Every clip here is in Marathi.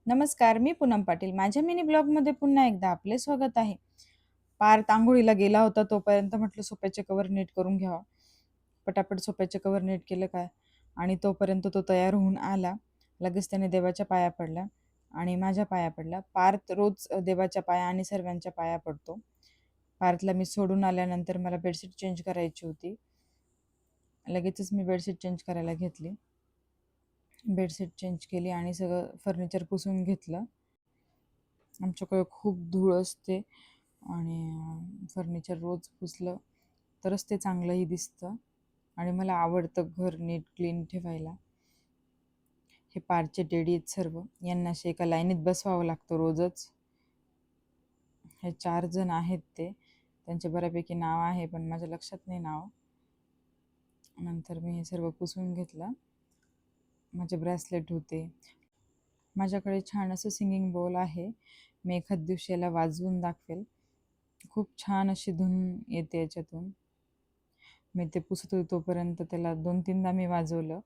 नमस्कार, मी पूनम पाटील. माझ्या मिनी ब्लॉगमध्ये पुन्हा एकदा आपले स्वागत आहे. पार्थ अंघोळीला गेला होता तोपर्यंत म्हटलं सोफ्याचे कव्हर नीट करून घ्यावा. पटापट सोफ्याचे कव्हर नीट केलं काय आणि तोपर्यंत तो तयार होऊन आला. लगेच त्याने देवाच्या पाया पडल्या आणि माझ्या पाया पडल्या. पार्थ रोज देवाच्या पाया आणि सर्वांच्या पाया पडतो. पार्थला मी सोडून आल्यानंतर मला बेडशीट चेंज करायची होती. लगेचच मी बेडशीट चेंज करायला घेतली. बेडशीट चेंज केली आणि सगळं फर्निचर पुसून घेतलं. आमच्याकडे खूप धूळ असते आणि फर्निचर रोज पुसलं तरच ते चांगलंही दिसतं आणि मला आवडतं घर नीट क्लीन ठेवायला. हे पारचे टेडी आहेत सर्व, यांना असे एका लाईनीत बसवावं लागतं रोजच. हे 4 जण आहेत त्यांचे बऱ्यापैकी नाव आहे पण माझ्या लक्षात नाही नाव. नंतर मी हे सर्व पुसून घेतलं. माझे ब्रेसलेट होते. माझ्याकडे छान असं सिंगिंग बोल आहे. मी एखाद दिवशी याला वाजवून दाखवेल. खूप छान अशी धून येते याच्यातून. मी ते पुसत होते तोपर्यंत त्याला 2-3दा मी वाजवलं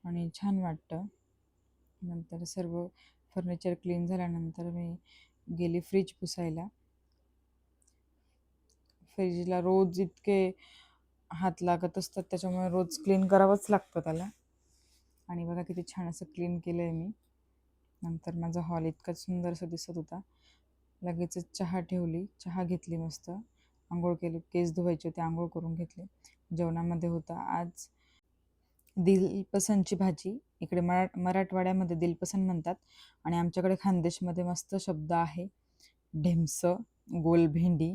आणि छान वाटतं. नंतर सर्व फर्निचर क्लीन झाल्यानंतर मी गेली फ्रीज पुसायला. फ्रीजला रोज इतके हात लागत असतात त्याच्यामुळे रोज क्लीन करावंच लागतं त्याला. आणि बघा किती छान असं क्लीन केलं आहे मी. नंतर माझा हॉल इतका सुंदरसा दिसत होता. लगेचच चहा ठेवली, चहा घेतली मस्त. अंघोळ केली, केस धुवायचे होते, अंघोळ करून घेतले. जेवणामध्ये होता आज दिलपसंदची भाजी. इकडे मराठवाड्यामध्ये दिलपसंद म्हणतात आणि आमच्याकडे खानदेशमध्ये मस्त शब्द आहे ढेमसं, गोल भेंडी.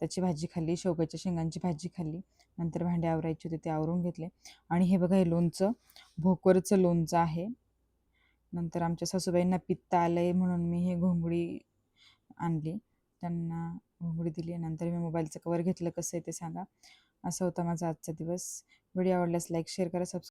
त्याची भाजी खाल्ली, शेवग्याच्या शेंगांची भाजी खाल्ली. नंतर भांडे आवरायचे होते ते आवरून घेतले. आणि हे बघा हे लोणचं, भोकरचं लोणचं आहे. नंतर आमच्या सासूबाईंना पित्त आलंय म्हणून मी हे घोंगडी आणली, त्यांना घोंगडी दिली. नंतर मी मोबाईलचं कवर घेतलं. कसं आहे ते सांगा. असा होता माझा आजचा दिवस. व्हिडिओ आवडल्यास लाईक शेअर करा, सबस्क्राईब